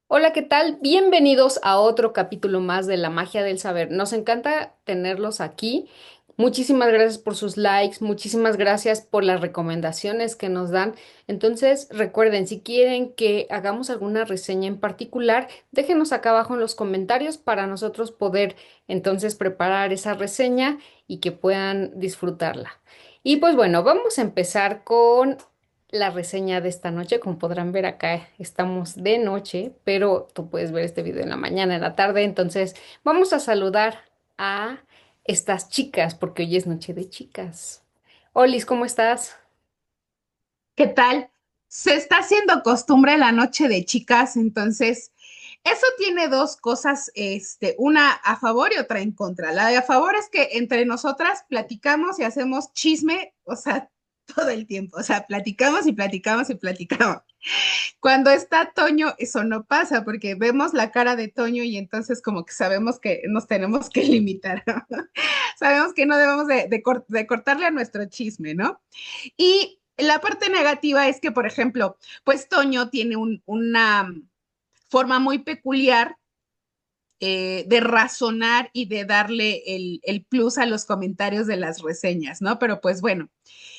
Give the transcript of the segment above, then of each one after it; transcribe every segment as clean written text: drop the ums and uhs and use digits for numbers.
Hola, ¿qué tal? Bienvenidos a otro capítulo más de La Magia del Saber. Nos encanta tenerlos aquí. Muchísimas gracias por sus likes, muchísimas gracias por las recomendaciones que nos dan. Entonces, recuerden, si quieren que hagamos alguna reseña en particular, déjenos acá abajo en los comentarios para nosotros poder entonces preparar esa reseña y que puedan disfrutarla. Y pues bueno, vamos a empezar con la reseña de esta noche. Como podrán ver acá, estamos de noche, pero tú puedes ver este video en la mañana, en la tarde. Entonces, vamos a saludar a estas chicas, porque hoy es noche de chicas. Olis, ¿cómo estás? ¿Qué tal? Se está haciendo costumbre la noche de chicas, entonces eso tiene dos cosas, una a favor y otra en contra. La de a favor es que entre nosotras platicamos y hacemos chisme, o sea, todo el tiempo, o sea, platicamos y platicamos y platicamos. Cuando está Toño, eso no pasa porque vemos la cara de Toño y entonces como que sabemos que nos tenemos que limitar. Sabemos que no debemos de cortarle a nuestro chisme, ¿no? Y la parte negativa es que, por ejemplo, pues Toño tiene una forma muy peculiar de razonar y de darle el plus a los comentarios de las reseñas, ¿no? Pero pues bueno,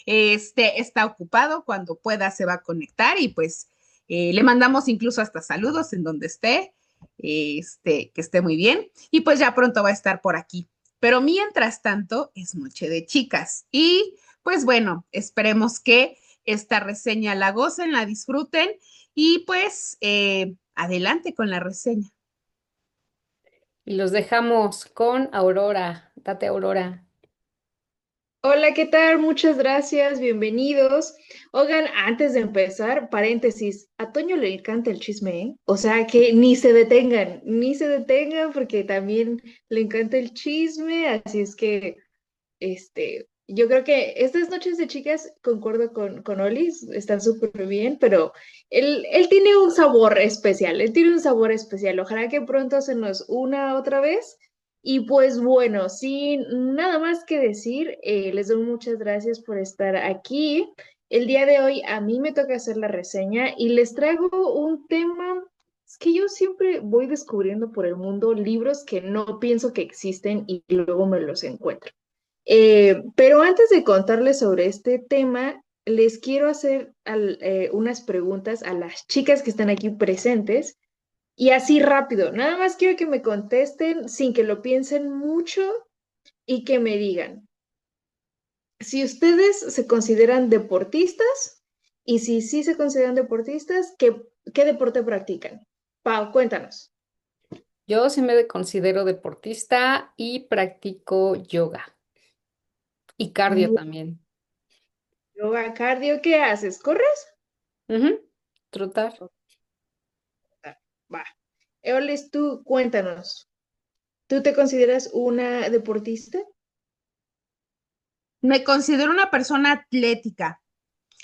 está ocupado, cuando pueda se va a conectar y pues le mandamos incluso hasta saludos en donde esté, que esté muy bien y pues ya pronto va a estar por aquí. Pero mientras tanto es noche de chicas y pues bueno, esperemos que esta reseña la gocen, la disfruten y pues adelante con la reseña. Y los dejamos con Aurora. Date, Aurora. Hola, ¿qué tal? Muchas gracias, bienvenidos. Oigan, antes de empezar, paréntesis, a Toño le encanta el chisme, ¿eh? O sea que ni se detengan porque también le encanta el chisme, así es que, yo creo que estas noches de chicas, concuerdo con Olis, están súper bien, pero él tiene un sabor especial, él tiene un sabor especial. Ojalá que pronto se nos una otra vez. Y pues bueno, sin nada más que decir, les doy muchas gracias por estar aquí. El día de hoy a mí me toca hacer la reseña y les traigo un tema. Es que yo siempre voy descubriendo por el mundo libros que no pienso que existen y luego me los encuentro. Pero antes de contarles sobre este tema, les quiero hacer unas preguntas a las chicas que están aquí presentes y así rápido. Nada más quiero que me contesten sin que lo piensen mucho y que me digan si ustedes se consideran deportistas y si sí se consideran deportistas, ¿qué deporte practican? Pau, cuéntanos. Yo sí me considero deportista y practico yoga y cardio también. Yoga, cardio, ¿qué haces? ¿Corres? Ujú. Trotar. Va. Eolis, tú cuéntanos. ¿Tú te consideras una deportista? Me considero una persona atlética.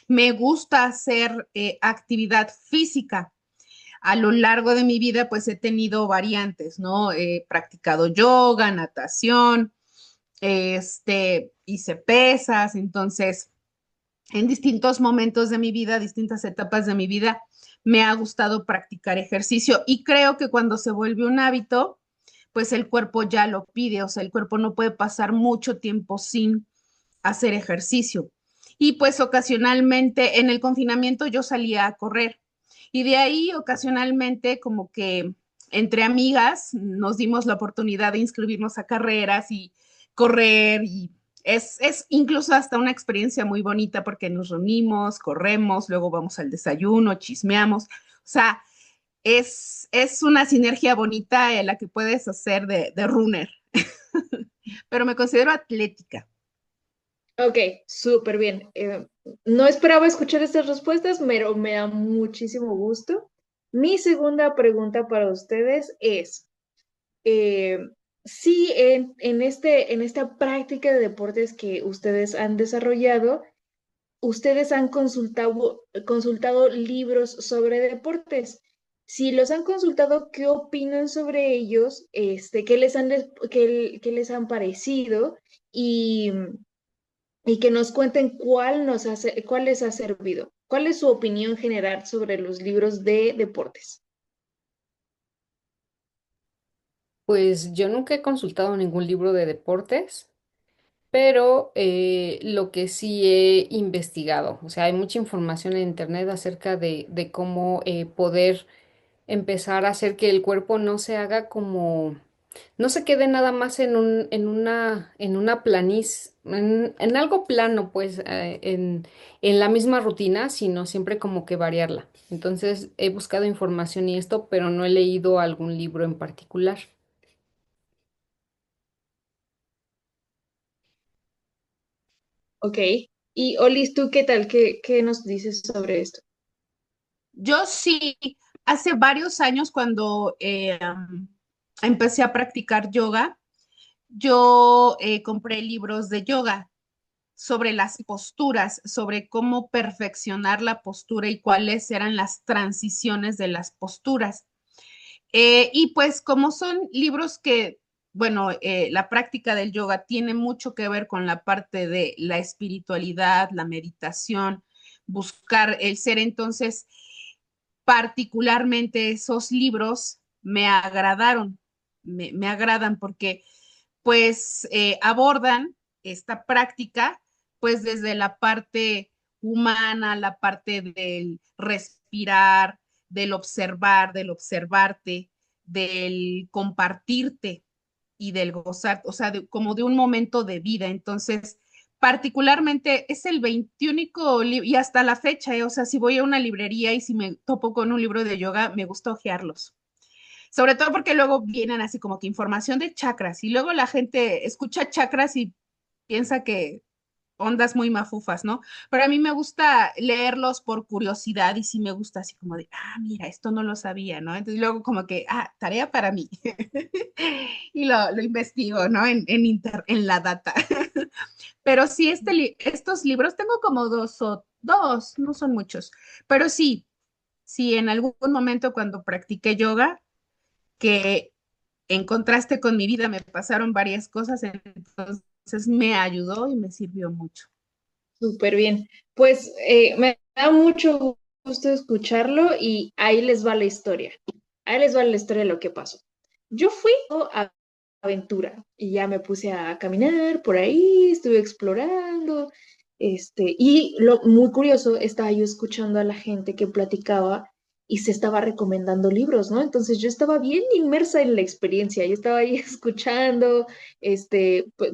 Me gusta hacer actividad física. A lo largo de mi vida, pues he tenido variantes, ¿no? He practicado yoga, natación, hice pesas, entonces, en distintos momentos de mi vida, distintas etapas de mi vida, me ha gustado practicar ejercicio y creo que cuando se vuelve un hábito, pues el cuerpo ya lo pide, o sea, el cuerpo no puede pasar mucho tiempo sin hacer ejercicio. Y pues ocasionalmente en el confinamiento yo salía a correr y de ahí ocasionalmente como que entre amigas nos dimos la oportunidad de inscribirnos a carreras y correr y es incluso hasta una experiencia muy bonita porque nos reunimos, corremos, luego vamos al desayuno, chismeamos, o sea, es una sinergia bonita en la que puedes hacer de runner, pero me considero atlética. Ok, súper bien. No esperaba escuchar estas respuestas, pero me da muchísimo gusto. Mi segunda pregunta para ustedes es, eh, si en esta práctica de deportes que ustedes han desarrollado, ustedes han consultado libros sobre deportes. Si los han consultado, ¿qué opinan sobre ellos? ¿Qué les han parecido? Y, y que nos cuenten cuál les ha servido. ¿Cuál es su opinión general sobre los libros de deportes? Pues yo nunca he consultado ningún libro de deportes, pero lo que sí he investigado, o sea, hay mucha información en internet acerca de cómo poder empezar a hacer que el cuerpo no se haga como, no se quede nada más en una en algo plano, pues, en la misma rutina, sino siempre como que variarla. Entonces, he buscado información y esto, pero no he leído algún libro en particular. Ok. Y Olis, ¿tú qué tal? ¿Qué nos dices sobre esto? Yo sí, hace varios años cuando empecé a practicar yoga, yo compré libros de yoga sobre las posturas, sobre cómo perfeccionar la postura y cuáles eran las transiciones de las posturas. Y pues como son libros que, bueno, la práctica del yoga tiene mucho que ver con la parte de la espiritualidad, la meditación, buscar el ser, entonces particularmente esos libros me agradaron, me agradan porque pues abordan esta práctica pues desde la parte humana, la parte del respirar, del observarte, del compartirte y del gozar, o sea, como de un momento de vida. Entonces, particularmente es el 21 y hasta la fecha, o sea, si voy a una librería y si me topo con un libro de yoga, me gusta hojearlos. Sobre todo porque luego vienen así como que información de chakras y luego la gente escucha chakras y piensa que ondas muy mafufas, ¿no? Pero a mí me gusta leerlos por curiosidad y sí me gusta así como de, ah, mira, esto no lo sabía, ¿no? Entonces luego como que, ah, tarea para mí. Y lo investigo, ¿no? En la data. Pero sí, estos libros, tengo como dos, no son muchos, pero sí, sí, en algún momento cuando practiqué yoga, que en contraste con mi vida me pasaron varias cosas, entonces me ayudó y me sirvió mucho. Súper bien. Pues me da mucho gusto escucharlo y ahí les va la historia. Ahí les va la historia de lo que pasó. Yo fui a aventura y ya me puse a caminar por ahí, estuve explorando, y lo muy curioso, estaba yo escuchando a la gente que platicaba y se estaba recomendando libros, ¿no? Entonces yo estaba bien inmersa en la experiencia, yo estaba ahí escuchando,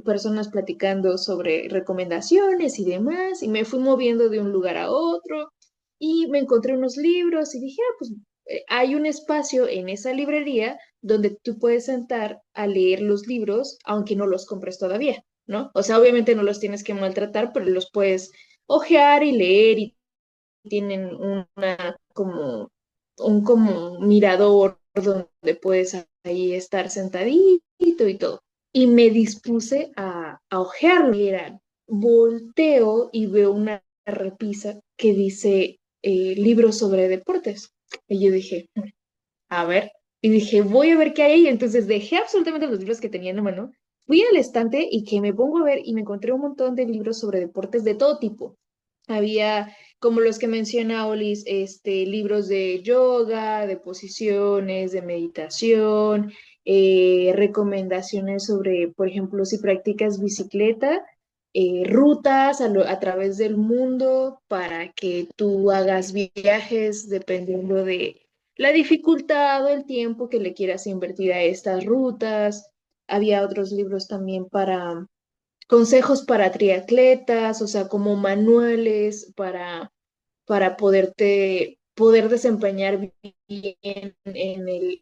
personas platicando sobre recomendaciones y demás, y me fui moviendo de un lugar a otro y me encontré unos libros y dije, ah, pues hay un espacio en esa librería donde tú puedes sentar a leer los libros, aunque no los compres todavía, ¿no? O sea, obviamente no los tienes que maltratar, pero los puedes ojear y leer y tienen como, un como mirador donde puedes ahí estar sentadito y todo. Y me dispuse a ojearlo. Era, volteo y veo una repisa que dice libros sobre deportes. Y yo dije, a ver, y dije, voy a ver qué hay ahí. Entonces dejé absolutamente los libros que tenía en la mano, fui al estante y que me pongo a ver y me encontré un montón de libros sobre deportes de todo tipo. Había, como los que menciona Olis, libros de yoga, de posiciones, de meditación, recomendaciones sobre, por ejemplo, si practicas bicicleta, rutas a través del mundo para que tú hagas viajes dependiendo de la dificultad o el tiempo que le quieras invertir a estas rutas. Había otros libros también para consejos para triatletas, o sea, como manuales para poder desempeñar bien en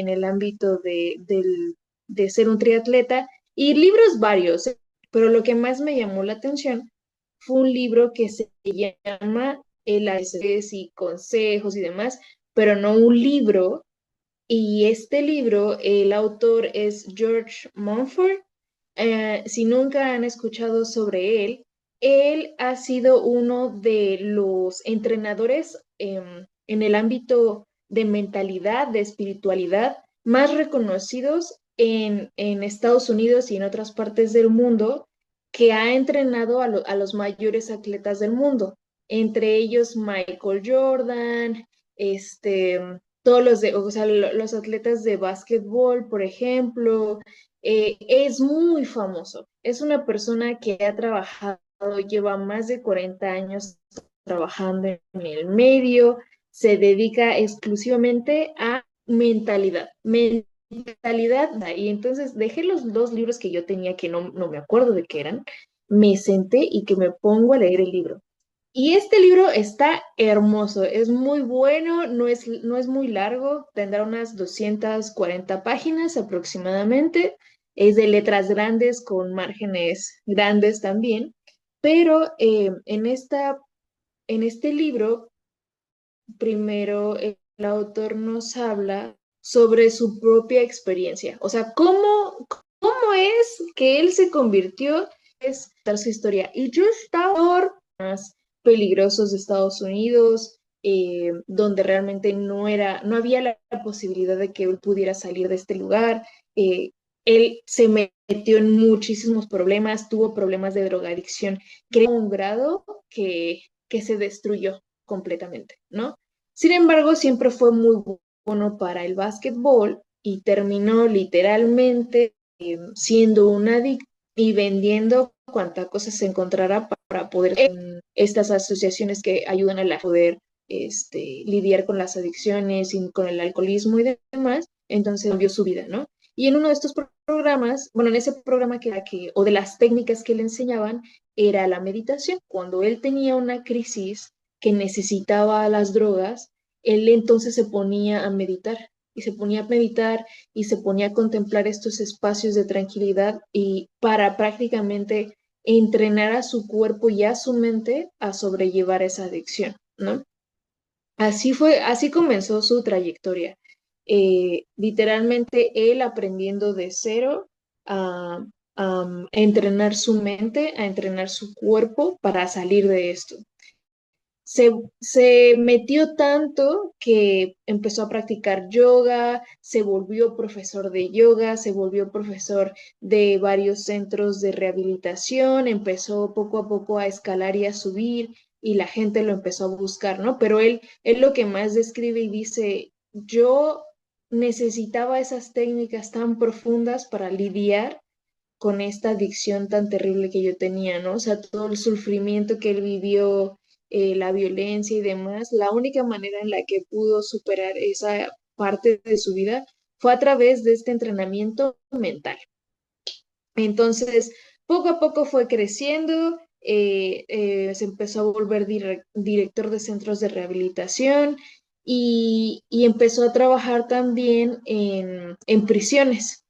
el ámbito de ser un triatleta. Y libros varios, ¿eh? Pero lo que más me llamó la atención fue un libro que se llama El ACS y consejos y demás, pero no un libro. Y este libro, el autor es George Mumford. Si nunca han escuchado sobre él ha sido uno de los entrenadores en el ámbito de mentalidad, de espiritualidad, más reconocidos en Estados Unidos y en otras partes del mundo, que ha entrenado a los mayores atletas del mundo, entre ellos Michael Jordan, este todos o sea, los atletas de básquetbol, por ejemplo, es muy famoso. Es una persona que ha trabajado, lleva más de 40 años trabajando en el medio, se dedica exclusivamente a mentalidad. Mentalidad, y entonces dejé los dos libros que yo tenía que no me acuerdo de qué eran, me senté y que me pongo a leer el libro. Y este libro está hermoso, es muy bueno, no es muy largo, tendrá unas 240 páginas aproximadamente, es de letras grandes con márgenes grandes también, pero en este libro, primero el autor nos habla sobre su propia experiencia, o sea, cómo es que él se convirtió, es dar su historia. Y yo estaba peligrosos de Estados Unidos, donde realmente no había la posibilidad de que él pudiera salir de este lugar. Él se metió en muchísimos problemas, tuvo problemas de drogadicción, que era un grado que se destruyó completamente, ¿no? Sin embargo, siempre fue muy bueno para el básquetbol y terminó literalmente siendo un adicto y vendiendo cuanta cosa se encontrara para poder estas asociaciones que ayudan a la poder lidiar con las adicciones y con el alcoholismo y demás, entonces cambió su vida, ¿no? Y en uno de estos programas, bueno, en ese programa o de las técnicas que le enseñaban, era la meditación. Cuando él tenía una crisis que necesitaba las drogas, él entonces se ponía a meditar y se ponía a meditar y se ponía a contemplar estos espacios de tranquilidad y para prácticamente entrenar a su cuerpo y a su mente a sobrellevar esa adicción, ¿no? Así comenzó su trayectoria. Literalmente él aprendiendo de cero a entrenar su mente, a entrenar su cuerpo para salir de esto. Se metió tanto que empezó a practicar yoga, se volvió profesor de yoga, se volvió profesor de varios centros de rehabilitación, empezó poco a poco a escalar y a subir y la gente lo empezó a buscar, ¿no? Pero él lo que más describe y dice, yo necesitaba esas técnicas tan profundas para lidiar con esta adicción tan terrible que yo tenía, ¿no? O sea, todo el sufrimiento que él vivió, la violencia y demás, la única manera en la que pudo superar esa parte de su vida fue a través de este entrenamiento mental. Entonces, poco a poco fue creciendo, se empezó a volver director de centros de rehabilitación y empezó a trabajar también en prisiones.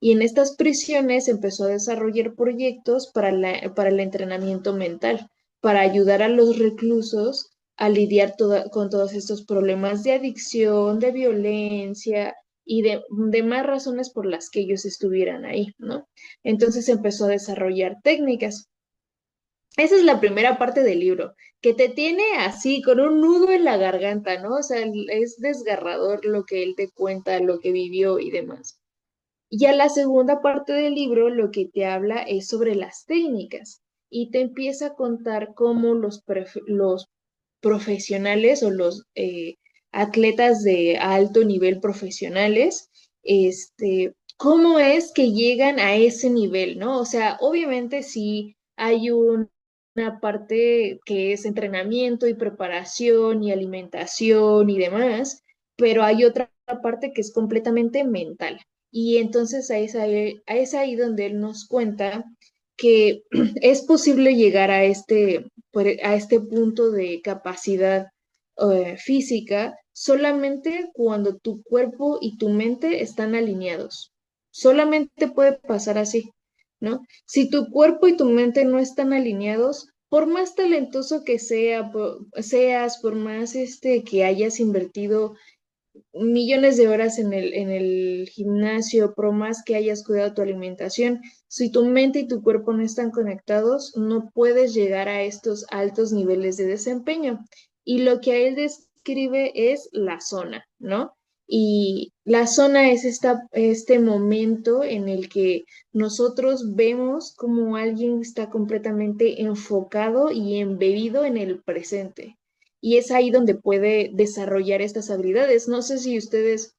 Y en estas prisiones empezó a desarrollar proyectos para el entrenamiento mental, para ayudar a los reclusos a lidiar con todos estos problemas de adicción, de violencia y de más razones por las que ellos estuvieran ahí, ¿no? Entonces empezó a desarrollar técnicas. Esa es la primera parte del libro, que te tiene así, con un nudo en la garganta, ¿no? O sea, es desgarrador lo que él te cuenta, lo que vivió y demás. Ya la segunda parte del libro lo que te habla es sobre las técnicas y te empieza a contar cómo los profesionales o los atletas de alto nivel profesionales, cómo es que llegan a ese nivel, ¿no? O sea, obviamente sí hay una parte que es entrenamiento y preparación y alimentación y demás, pero hay otra parte que es completamente mental. Y entonces es ahí donde él nos cuenta que es posible llegar a este punto de capacidad física solamente cuando tu cuerpo y tu mente están alineados. Solamente puede pasar así, ¿no? Si tu cuerpo y tu mente no están alineados, por más talentoso que seas, por más que hayas invertido millones de horas en el gimnasio, por más que hayas cuidado tu alimentación, si tu mente y tu cuerpo no están conectados, no puedes llegar a estos altos niveles de desempeño. Y lo que a él describe es la zona, ¿no? Y la zona es este momento en el que nosotros vemos como alguien está completamente enfocado y embebido en el presente. y es ahí donde puede desarrollar estas habilidades. No sé si ustedes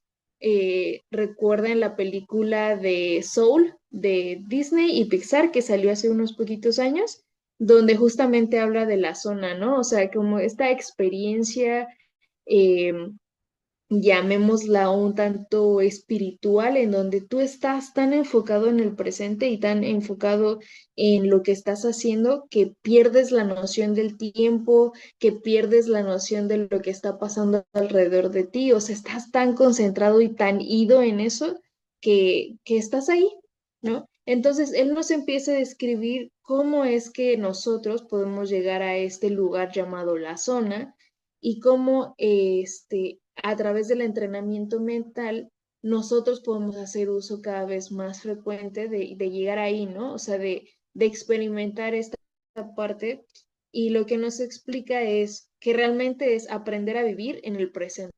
recuerdan la película de Soul de Disney y Pixar que salió hace unos poquitos años, donde justamente habla de la zona, ¿no? O sea, como esta experiencia eh, llamémosla un tanto espiritual, en donde tú estás tan enfocado en el presente y tan enfocado en lo que estás haciendo que pierdes la noción del tiempo, que pierdes la noción de lo que está pasando alrededor de ti, o sea, estás tan concentrado y tan ido en eso que estás ahí, ¿no? Entonces, él nos empieza a describir cómo es que nosotros podemos llegar a este lugar llamado la zona y cómo a través del entrenamiento mental nosotros podemos hacer uso cada vez más frecuente de llegar ahí, ¿no? O sea, de experimentar esta parte y lo que nos explica es que realmente es aprender a vivir en el presente.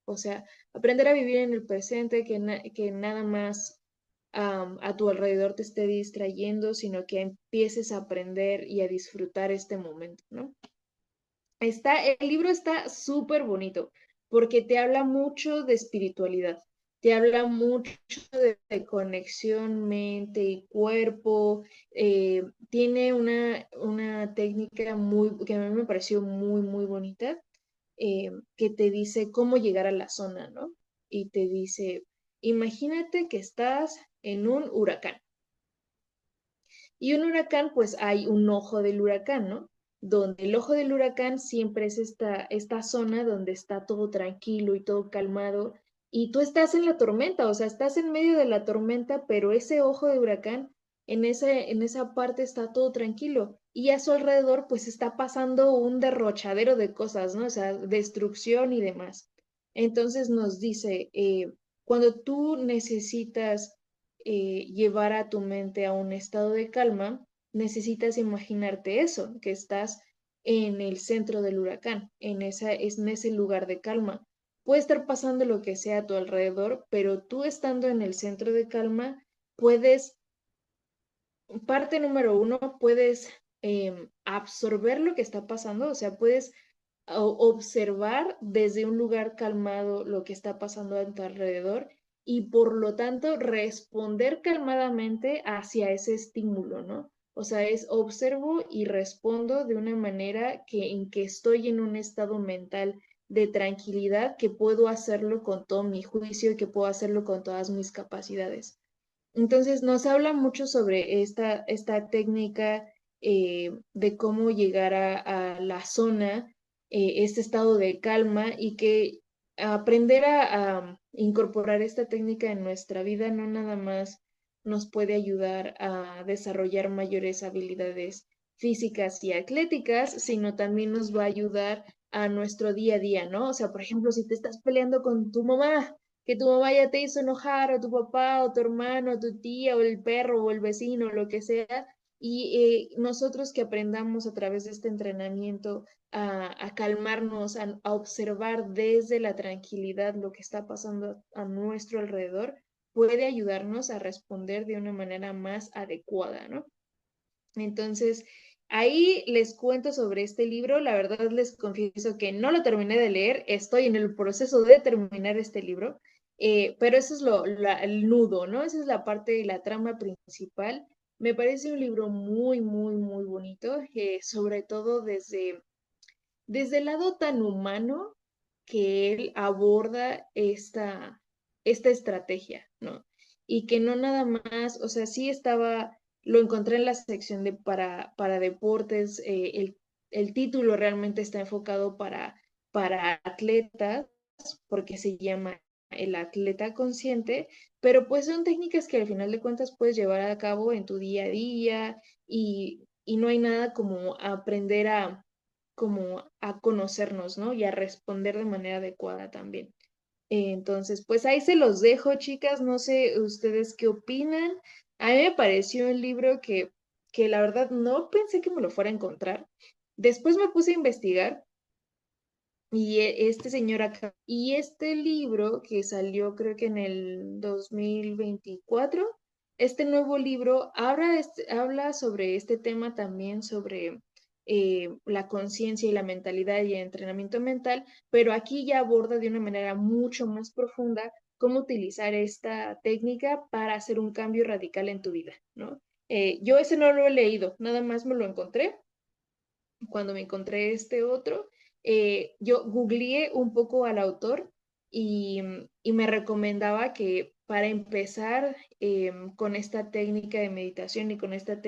O sea, aprender a vivir en el presente, que nada más a tu alrededor te esté distrayendo, sino que empieces a aprender y a disfrutar este momento, ¿no? El libro está súper bonito porque te habla mucho de espiritualidad, te habla mucho de conexión mente y cuerpo, tiene una técnica que a mí me pareció muy, muy bonita, que te dice cómo llegar a la zona, ¿no? Y te dice, imagínate que estás en un huracán. Y un huracán, pues hay un ojo del huracán, ¿no? Donde el ojo del huracán siempre es esta zona donde está todo tranquilo y todo calmado. Y tú estás en la tormenta, o sea, estás en medio de la tormenta, pero ese ojo de huracán, en esa parte está todo tranquilo. Y a su alrededor, pues está pasando un derrochadero de cosas, ¿no? O sea, destrucción y demás. Entonces nos dice, cuando tú necesitas llevar a tu mente a un estado de calma, necesitas imaginarte eso, que estás en el centro del huracán, en ese lugar de calma. Puede estar pasando lo que sea a tu alrededor, pero tú estando en el centro de calma, puedes, parte número uno, puedes absorber lo que está pasando, o sea, puedes observar desde un lugar calmado lo que está pasando a tu alrededor y por lo tanto responder calmadamente hacia ese estímulo, ¿no? O sea, es observo y respondo de una manera en que estoy en un estado mental de tranquilidad, que puedo hacerlo con todo mi juicio y que puedo hacerlo con todas mis capacidades. Entonces nos habla mucho sobre esta técnica de cómo llegar a la zona, este estado de calma y que aprender a incorporar esta técnica en nuestra vida no nada más nos puede ayudar a desarrollar mayores habilidades físicas y atléticas, sino también nos va a ayudar a nuestro día a día, ¿no? O sea, por ejemplo, si te estás peleando con tu mamá, que tu mamá ya te hizo enojar, o tu papá, o tu hermano, o tu tía, o el perro, o el vecino, lo que sea, y nosotros que aprendamos a través de este entrenamiento a calmarnos, a observar desde la tranquilidad lo que está pasando a nuestro alrededor, puede ayudarnos a responder de una manera más adecuada, ¿no? Entonces, ahí les cuento sobre este libro. La verdad les confieso que no lo terminé de leer, estoy en el proceso de terminar este libro, pero eso es el nudo, ¿no? Esa es la parte y la trama principal. Me parece un libro muy, muy, muy bonito, sobre todo desde el lado tan humano que él aborda esta estrategia, ¿no? Y que no nada más, o sea, sí estaba, lo encontré en la sección de para deportes, el título realmente está enfocado para atletas, porque se llama el atleta consciente, pero pues son técnicas que al final de cuentas puedes llevar a cabo en tu día a día y no hay nada como aprender como a conocernos, ¿no? Y a responder de manera adecuada también. Entonces, pues ahí se los dejo, chicas. No sé ustedes qué opinan. A mí me pareció un libro que la verdad no pensé que me lo fuera a encontrar. Después me puse a investigar y este señor acá, y este libro que salió creo que en el 2024, este nuevo libro habla sobre este tema también, sobre la conciencia y la mentalidad y el entrenamiento mental, pero aquí ya aborda de una manera mucho más profunda cómo utilizar esta técnica para hacer un cambio radical en tu vida, ¿no? Yo ese no lo he leído, nada más me lo encontré cuando me encontré este otro. Yo googleé un poco al autor y me recomendaba que para empezar con esta técnica de meditación y con esta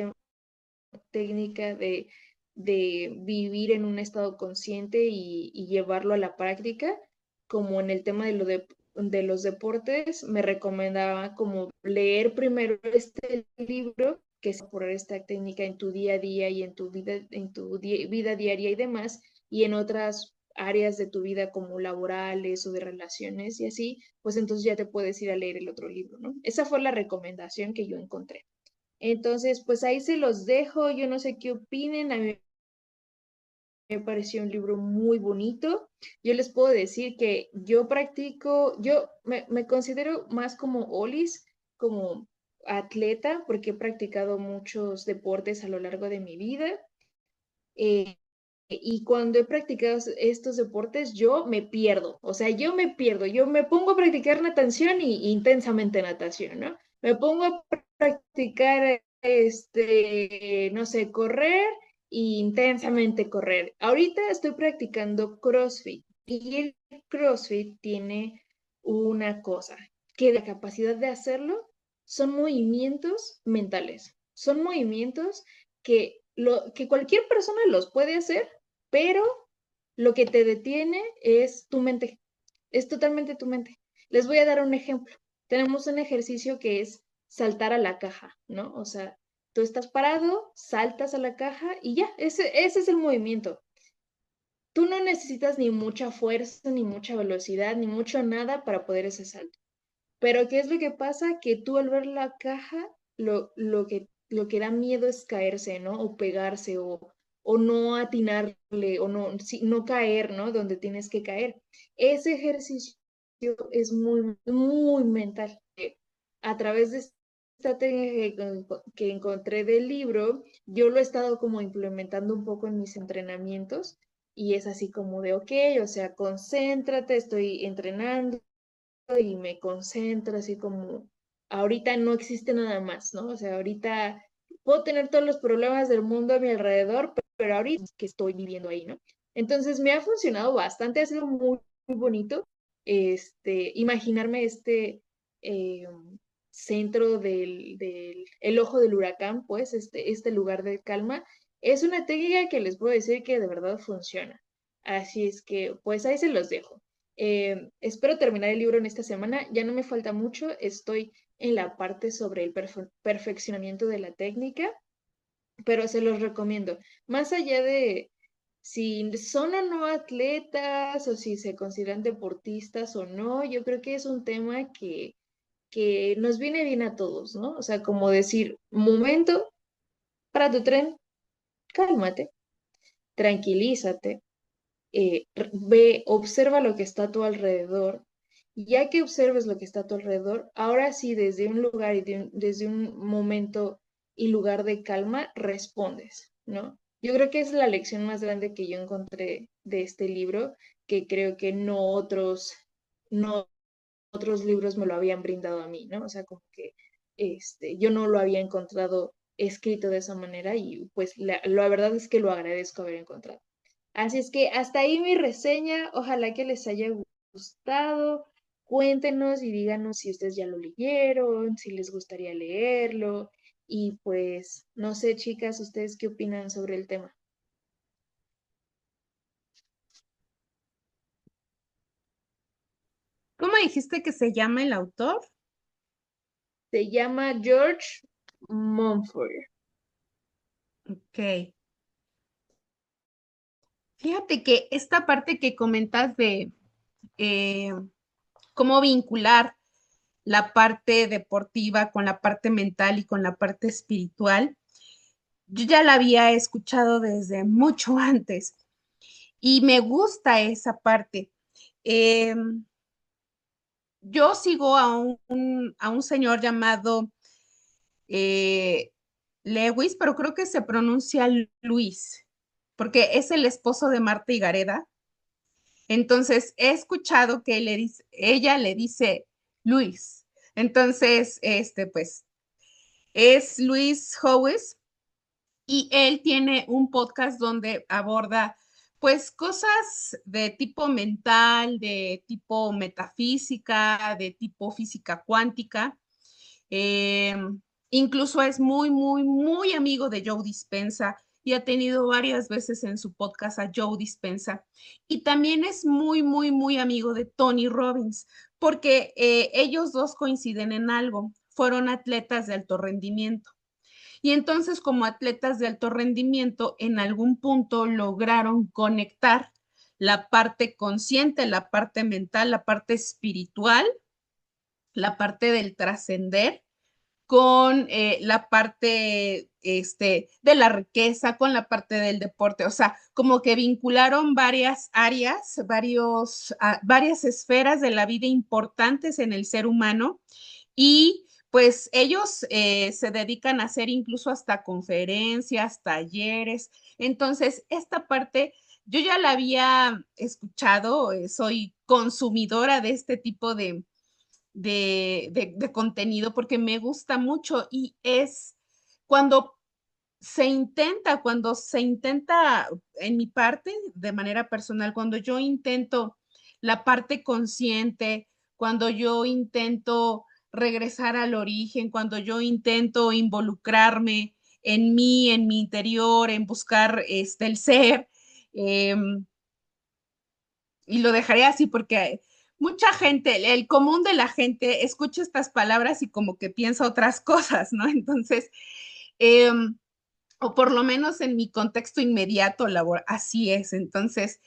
técnica de vivir en un estado consciente y llevarlo a la práctica, como en el tema de los deportes, me recomendaba como leer primero este libro, que es por esta técnica en tu día a día y en tu vida diaria y demás, y en otras áreas de tu vida como laborales o de relaciones y así, pues entonces ya te puedes ir a leer el otro libro, ¿no? Esa fue la recomendación que yo encontré. Entonces, pues ahí se los dejo, yo no sé qué opinen, a mí me pareció un libro muy bonito. Yo les puedo decir que yo practico, me considero más como Olis, como atleta, porque he practicado muchos deportes a lo largo de mi vida. Eh, y cuando he practicado estos deportes, yo me pierdo, o sea, yo me pierdo, yo me pongo a practicar natación y intensamente natación, ¿no? Me pongo a practicar, no sé, correr y intensamente correr. Ahorita estoy practicando CrossFit y el CrossFit tiene una cosa, que la capacidad de hacerlo son movimientos mentales, son movimientos que cualquier persona los puede hacer, pero lo que te detiene es tu mente, es totalmente tu mente. Les voy a dar un ejemplo. Tenemos un ejercicio que es saltar a la caja, ¿no? O sea, tú estás parado, saltas a la caja y ya, ese es el movimiento. Tú no necesitas ni mucha fuerza, ni mucha velocidad, ni mucho nada para poder ese salto. Pero ¿qué es lo que pasa? Que tú al ver la caja, lo que da miedo es caerse, ¿no? O pegarse, o no atinarle, o no, no caer, ¿no? Donde tienes que caer. Ese ejercicio es muy, muy mental. A través de esta técnica que encontré del libro, yo lo he estado como implementando un poco en mis entrenamientos y es así como de, ok, o sea, concéntrate, estoy entrenando y me concentro así como, ahorita no existe nada más, ¿no? O sea, ahorita puedo tener todos los problemas del mundo a mi alrededor, pero ahorita es que estoy viviendo ahí, ¿no? Entonces me ha funcionado bastante, ha sido muy, muy bonito, imaginarme eh, centro del el ojo del huracán, pues, este lugar de calma. Es una técnica que les puedo decir que de verdad funciona. Así es que, pues ahí se los dejo. Espero terminar el libro en esta semana. Ya no me falta mucho. Estoy en la parte sobre el perfeccionamiento de la técnica, pero se los recomiendo. Más allá de si son o no atletas o si se consideran deportistas o no, yo creo que es un tema que nos viene bien a todos, ¿no? O sea, como decir, momento para tu tren, cálmate, tranquilízate, observa lo que está a tu alrededor. Y ya que observes lo que está a tu alrededor, ahora sí, desde un lugar y desde un momento y lugar de calma, respondes, ¿no? Yo creo que es la lección más grande que yo encontré de este libro, que creo que no otros libros me lo habían brindado a mí, ¿no? O sea, como que yo no lo había encontrado escrito de esa manera y pues la verdad es que lo agradezco haber encontrado. Así es que hasta ahí mi reseña. Ojalá que les haya gustado. Cuéntenos y díganos si ustedes ya lo leyeron, si les gustaría leerlo. Y pues, no sé, chicas, ¿ustedes qué opinan sobre el tema? ¿Cómo dijiste que se llama el autor? Se llama George Mumford. Ok. Fíjate que esta parte que comentas de eh, cómo vincular la parte deportiva con la parte mental y con la parte espiritual, yo ya la había escuchado desde mucho antes y me gusta esa parte. Eh, yo sigo a un señor llamado eh, Lewis, pero creo que se pronuncia Luis. porque es el esposo de Marta Higareda. Entonces, he escuchado que ella le dice Luis. Entonces, pues, es Luis Howes y él tiene un podcast donde aborda, pues, cosas de tipo mental, de tipo metafísica, de tipo física cuántica. Eh, Incluso es muy, muy, muy amigo de Joe Dispenza y ha tenido varias veces en su podcast a Joe Dispenza. Y también es muy, muy, muy amigo de Tony Robbins, porque ellos dos coinciden en algo. Fueron atletas de alto rendimiento. Y entonces, como atletas de alto rendimiento, en algún punto lograron conectar la parte consciente, la parte mental, la parte espiritual, la parte del trascender con la parte de la riqueza, con la parte del deporte. O sea, como que vincularon varias áreas, varias esferas de la vida importantes en el ser humano y pues ellos se dedican a hacer incluso hasta conferencias, talleres. Entonces, esta parte yo ya la había escuchado, soy consumidora de este tipo de contenido porque me gusta mucho y es cuando cuando se intenta en mi parte, de manera personal, cuando yo intento la parte consciente, cuando yo intento regresar al origen, cuando yo intento involucrarme en mí, en mi interior, en buscar el ser, em, y lo dejaré así porque mucha gente, el común de la gente escucha estas palabras y como que piensa otras cosas, ¿no? Entonces, eh, o por lo menos en mi contexto inmediato labor, así es. Entonces,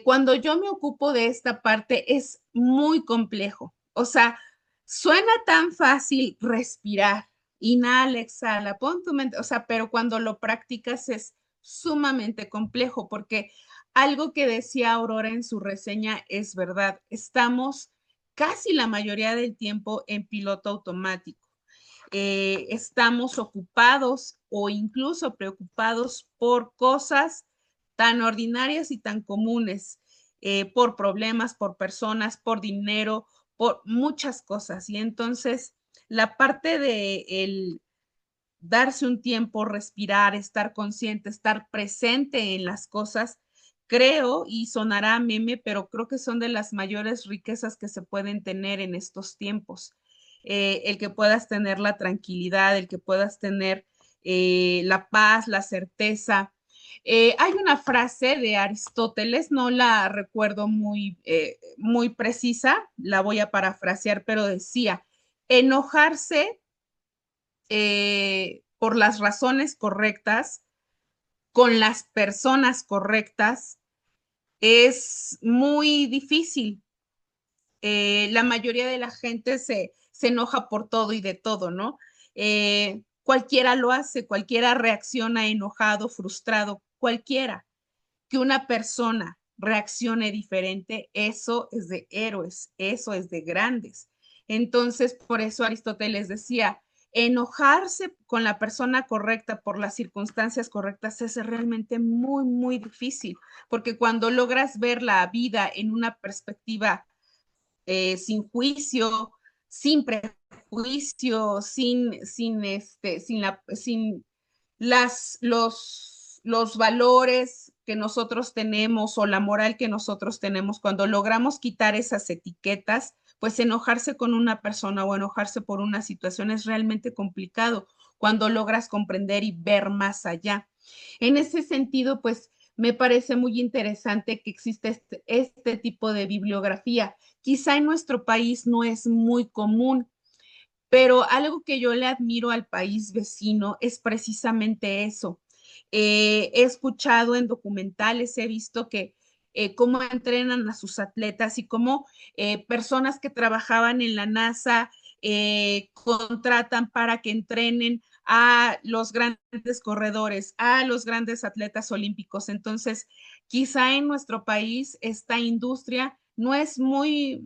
cuando yo me ocupo de esta parte es muy complejo. O sea, suena tan fácil respirar, inhala, exhala, pon tu mente, o sea, pero cuando lo practicas es sumamente complejo porque algo que decía Aurora en su reseña es verdad. Estamos casi la mayoría del tiempo en piloto automático. Estamos ocupados o incluso preocupados por cosas tan ordinarias y tan comunes, por problemas, por personas, por dinero, por muchas cosas. Y entonces la parte de el darse un tiempo, respirar, estar consciente, estar presente en las cosas, creo, y sonará meme, pero creo que son de las mayores riquezas que se pueden tener en estos tiempos. El que puedas tener la tranquilidad, el que puedas tener la paz, la certeza. Hay una frase de Aristóteles, no la recuerdo muy precisa, la voy a parafrasear, pero decía, enojarse por las razones correctas, con las personas correctas, es muy difícil. La mayoría de la gente se enoja por todo y de todo, ¿no? Cualquiera lo hace, cualquiera reacciona enojado, frustrado, cualquiera. Que una persona reaccione diferente, eso es de héroes, eso es de grandes. Entonces, por eso Aristóteles decía, enojarse con la persona correcta por las circunstancias correctas es realmente muy, muy difícil, porque cuando logras ver la vida en una perspectiva sin juicio, sin prejuicio, sin los valores que nosotros tenemos o la moral que nosotros tenemos, cuando logramos quitar esas etiquetas, pues enojarse con una persona o enojarse por una situación es realmente complicado cuando logras comprender y ver más allá. En ese sentido, pues me parece muy interesante que existe este tipo de bibliografía. Quizá en nuestro país no es muy común, pero algo que yo le admiro al país vecino es precisamente eso. He escuchado en documentales, he visto que cómo entrenan a sus atletas y cómo personas que trabajaban en la NASA contratan para que entrenen a los grandes corredores, a los grandes atletas olímpicos. Entonces, quizá en nuestro país esta industria no es muy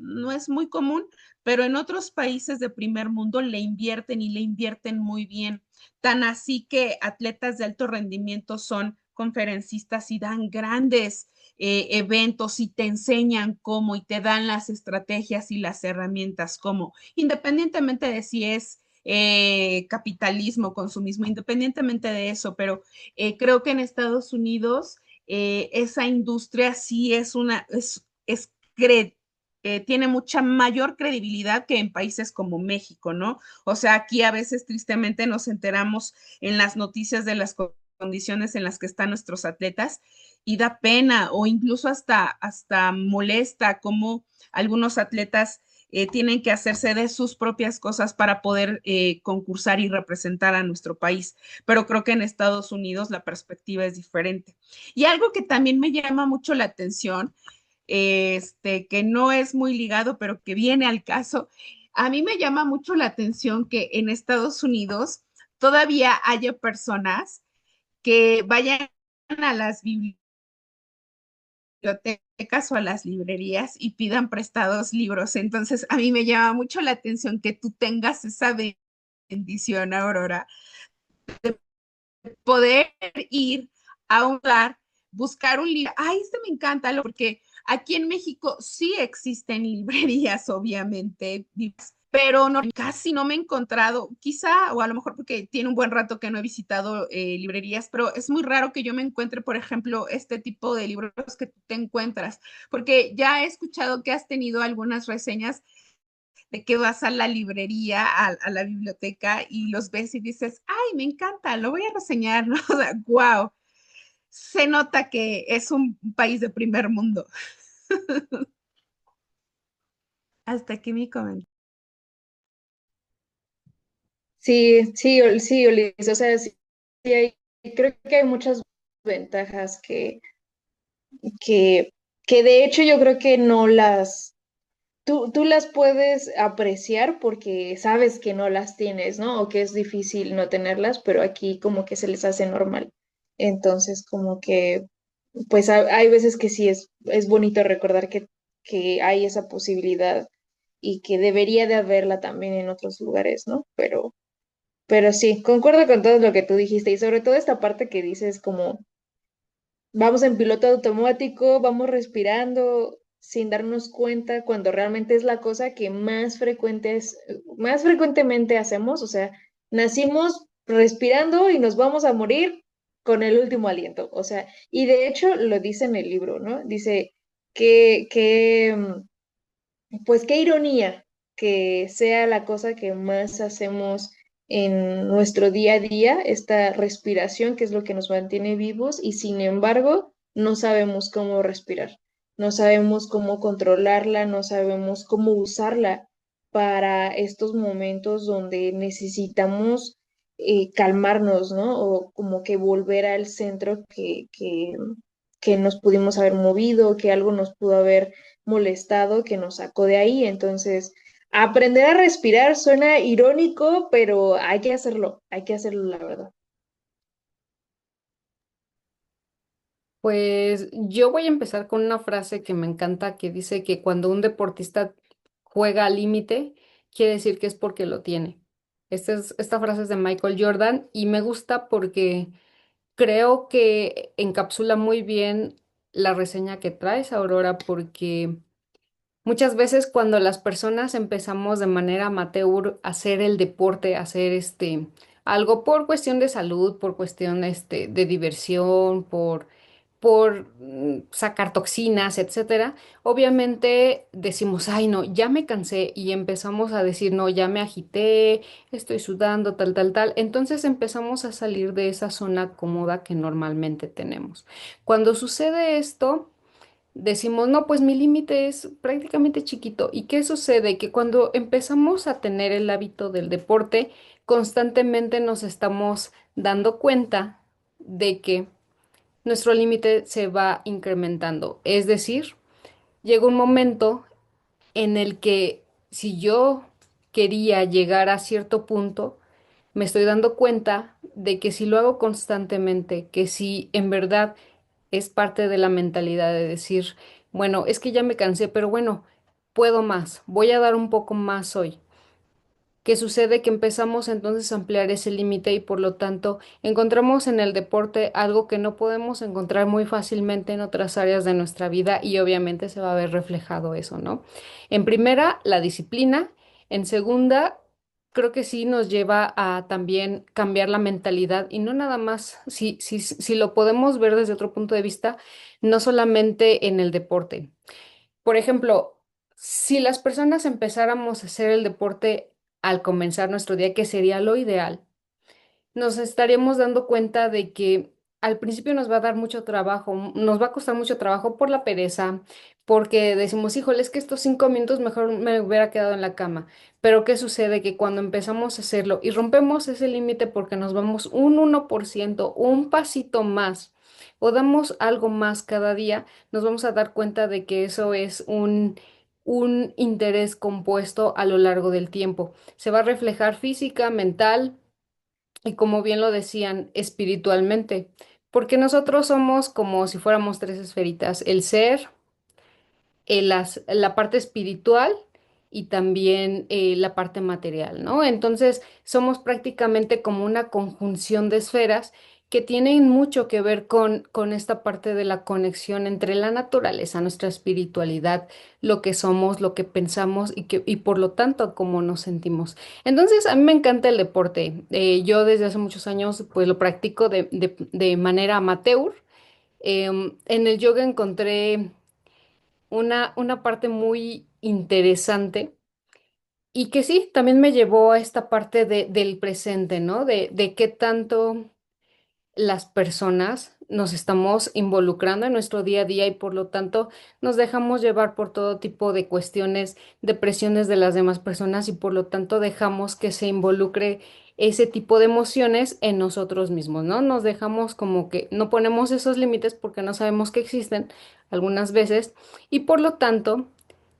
común, pero en otros países de primer mundo le invierten y le invierten muy bien. Tan así que atletas de alto rendimiento son conferencistas y dan grandes eventos y te enseñan cómo y te dan las estrategias y las herramientas cómo, independientemente de si es capitalismo, consumismo, independientemente de eso, pero creo que en Estados Unidos esa industria sí tiene mucha mayor credibilidad que en países como México, ¿no? O sea, aquí a veces tristemente nos enteramos en las noticias de las condiciones en las que están nuestros atletas y da pena o incluso hasta molesta cómo algunos atletas tienen que hacerse de sus propias cosas para poder concursar y representar a nuestro país. Pero creo que en Estados Unidos la perspectiva es diferente. Y algo que también me llama mucho la atención, que no es muy ligado, pero que viene al caso, a mí me llama mucho la atención que en Estados Unidos todavía haya personas que vayan a las bibliotecas o a las librerías y pidan prestados libros. Entonces, a mí me llama mucho la atención que tú tengas esa bendición, Aurora, poder ir a un lugar, buscar un libro. Ay, este me encanta, porque aquí en México sí existen librerías, obviamente, pero no, casi no me he encontrado, quizá, o a lo mejor porque tiene un buen rato que no he visitado librerías, pero es muy raro que yo me encuentre, por ejemplo, este tipo de libros que tú te encuentras, porque ya he escuchado que has tenido algunas reseñas de que vas a la librería, a la biblioteca y los ves y dices, ay, me encanta, lo voy a reseñar, ¿no? O sea, wow, se nota que es un país de primer mundo. Hasta aquí mi comentario. Sí, sí, sí, Ulises, o sea, sí, sí creo que hay muchas ventajas que, que de hecho yo creo que no las, tú las puedes apreciar porque sabes que no las tienes, ¿no? O que es difícil no tenerlas, pero aquí como que se les hace normal. Entonces, como que, pues hay veces que sí es bonito recordar que hay esa posibilidad y que debería de haberla también en otros lugares, ¿no? Pero sí, concuerdo con todo lo que tú dijiste y sobre todo esta parte que dices como vamos en piloto automático, vamos respirando sin darnos cuenta cuando realmente es la cosa que más frecuentemente hacemos, o sea, nacimos respirando y nos vamos a morir con el último aliento, o sea, y de hecho lo dice en el libro, ¿no? Dice que pues qué ironía que sea la cosa que más hacemos en nuestro día a día, esta respiración, que es lo que nos mantiene vivos, y sin embargo no sabemos cómo respirar, no sabemos cómo controlarla, no sabemos cómo usarla para estos momentos donde necesitamos calmarnos, ¿no? O como que volver al centro que nos pudimos haber movido, que algo nos pudo haber molestado que nos sacó de ahí. Entonces, aprender a respirar suena irónico, pero hay que hacerlo, la verdad. Pues yo voy a empezar con una frase que me encanta, que dice que cuando un deportista juega al límite, quiere decir que es porque lo tiene. Esta frase es de Michael Jordan y me gusta porque creo que encapsula muy bien la reseña que traes, Aurora, porque muchas veces cuando las personas empezamos de manera amateur a hacer el deporte, a hacer algo por cuestión de salud, por cuestión de diversión, por sacar toxinas, etcétera, obviamente decimos, ay no, ya me cansé y empezamos a decir, no, ya me agité, estoy sudando, tal, tal, tal. Entonces empezamos a salir de esa zona cómoda que normalmente tenemos. Cuando sucede esto decimos, no, pues mi límite es prácticamente chiquito. ¿Y qué sucede? Que cuando empezamos a tener el hábito del deporte, constantemente nos estamos dando cuenta de que nuestro límite se va incrementando. Es decir, llega un momento en el que si yo quería llegar a cierto punto, me estoy dando cuenta de que si lo hago constantemente, que si en verdad es parte de la mentalidad de decir, bueno, es que ya me cansé, pero bueno, puedo más, voy a dar un poco más hoy. ¿Qué sucede? Que empezamos entonces a ampliar ese límite y por lo tanto encontramos en el deporte algo que no podemos encontrar muy fácilmente en otras áreas de nuestra vida y obviamente se va a ver reflejado eso, ¿no? En primera, la disciplina. En segunda, creo que sí nos lleva a también cambiar la mentalidad y no nada más, si lo podemos ver desde otro punto de vista, no solamente en el deporte. Por ejemplo, si las personas empezáramos a hacer el deporte al comenzar nuestro día, que sería lo ideal, nos estaríamos dando cuenta de que al principio nos va a dar mucho trabajo, nos va a costar mucho trabajo por la pereza, porque decimos, híjole, es que estos 5 minutos mejor me hubiera quedado en la cama. Pero ¿qué sucede? Que cuando empezamos a hacerlo y rompemos ese límite porque nos vamos un 1%, un pasito más, o damos algo más cada día, nos vamos a dar cuenta de que eso es un interés compuesto a lo largo del tiempo. Se va a reflejar física, mental y como bien lo decían, espiritualmente, porque nosotros somos como si fuéramos tres esferitas, el ser, la parte espiritual y también la parte material, ¿no? Entonces, somos prácticamente como una conjunción de esferas que tienen mucho que ver con esta parte de la conexión entre la naturaleza, nuestra espiritualidad, lo que somos, lo que pensamos y por lo tanto cómo nos sentimos. Entonces, a mí me encanta el deporte. Yo desde hace muchos años pues lo practico de manera amateur. En el yoga encontré una parte muy interesante y que sí, también me llevó a esta parte del presente, ¿no? De qué tanto las personas nos estamos involucrando en nuestro día a día y por lo tanto nos dejamos llevar por todo tipo de cuestiones, de presiones de las demás personas y por lo tanto dejamos que se involucre ese tipo de emociones en nosotros mismos, ¿no? Nos dejamos como que no ponemos esos límites porque no sabemos que existen algunas veces y por lo tanto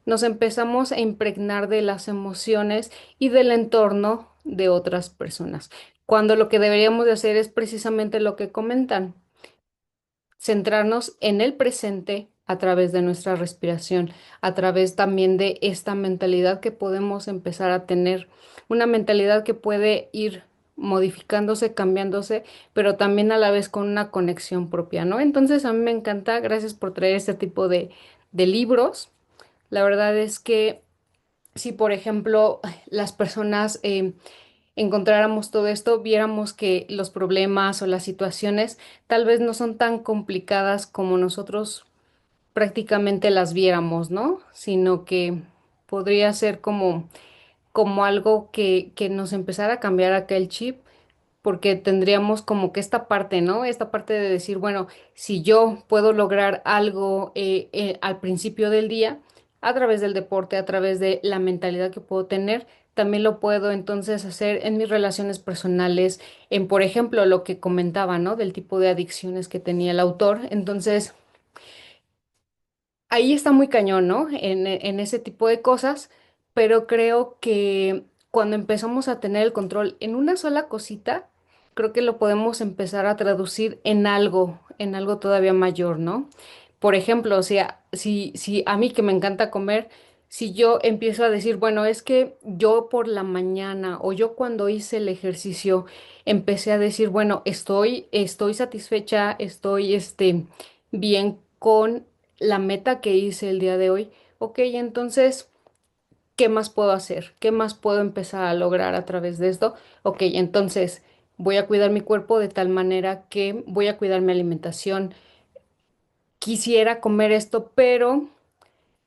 nos empezamos a impregnar de las emociones y del entorno de otras personas cuando lo que deberíamos de hacer es precisamente lo que comentan, centrarnos en el presente a través de nuestra respiración, a través también de esta mentalidad que podemos empezar a tener, una mentalidad que puede ir modificándose, cambiándose, pero también a la vez con una conexión propia, ¿no? Entonces a mí me encanta, gracias por traer este tipo de libros. La verdad es que si, por ejemplo, las personas encontráramos todo esto, viéramos que los problemas o las situaciones tal vez no son tan complicadas como nosotros prácticamente las viéramos, ¿no? Sino que podría ser como algo que nos empezara a cambiar acá el chip porque tendríamos como que esta parte, ¿no? Esta parte de decir, bueno, si yo puedo lograr algo al principio del día, a través del deporte, a través de la mentalidad que puedo tener, también lo puedo entonces hacer en mis relaciones personales, en, por ejemplo, lo que comentaba, ¿no? Del tipo de adicciones que tenía el autor. Entonces, ahí está muy cañón, ¿no? En ese tipo de cosas, pero creo que cuando empezamos a tener el control en una sola cosita, creo que lo podemos empezar a traducir en algo todavía mayor, ¿no? Por ejemplo, o sea, si a mí que me encanta comer, si yo empiezo a decir, bueno, es que yo por la mañana o yo cuando hice el ejercicio, empecé a decir, bueno, estoy satisfecha, estoy, bien con la meta que hice el día de hoy. Ok, entonces, ¿qué más puedo hacer? ¿Qué más puedo empezar a lograr a través de esto? Ok, entonces voy a cuidar mi cuerpo de tal manera que voy a cuidar mi alimentación. Quisiera comer esto, pero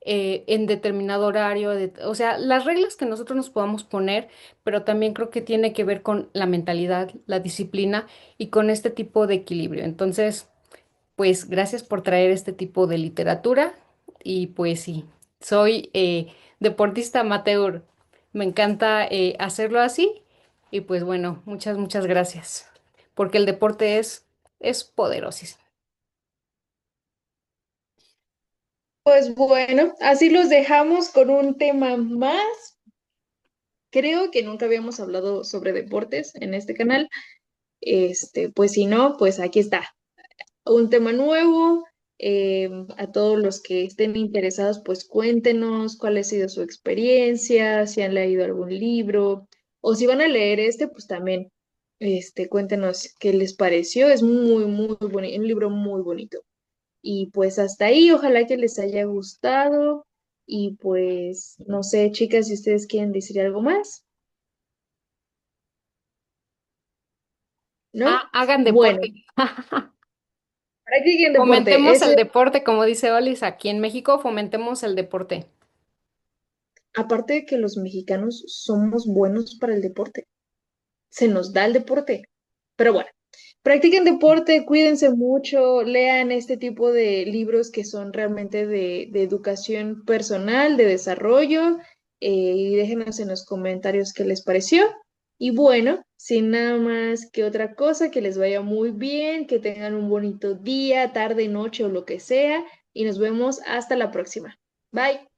en determinado horario, o sea, las reglas que nosotros nos podamos poner, pero también creo que tiene que ver con la mentalidad, la disciplina y con este tipo de equilibrio. Entonces, pues gracias por traer este tipo de literatura y pues sí, soy deportista amateur. Me encanta hacerlo así y pues bueno, muchas gracias, porque el deporte es poderosísimo. Pues bueno, así los dejamos con un tema más. Creo que nunca habíamos hablado sobre deportes en este canal. Pues si no, pues aquí está. Un tema nuevo. A todos los que estén interesados, pues cuéntenos cuál ha sido su experiencia, si han leído algún libro, O si van a leer este, pues también, cuéntenos qué les pareció. Es muy, muy bonito, un libro muy bonito. Y pues hasta ahí, ojalá que les haya gustado. Y pues, no sé, chicas, si ustedes quieren decir algo más, ¿no? Hagan Bueno, deporte. practiquen deporte. Fomentemos Eso, el deporte, como dice Olis, aquí en México, fomentemos el deporte. aparte de que los mexicanos somos buenos para el deporte, se nos da el deporte. Pero bueno, practiquen deporte, cuídense mucho, lean este tipo de libros que son realmente de educación personal, de desarrollo, y déjenos en los comentarios qué les pareció. Y bueno, sin nada más que otra cosa, que les vaya muy bien, que tengan un bonito día, tarde, noche o lo que sea, y nos vemos hasta la próxima. Bye.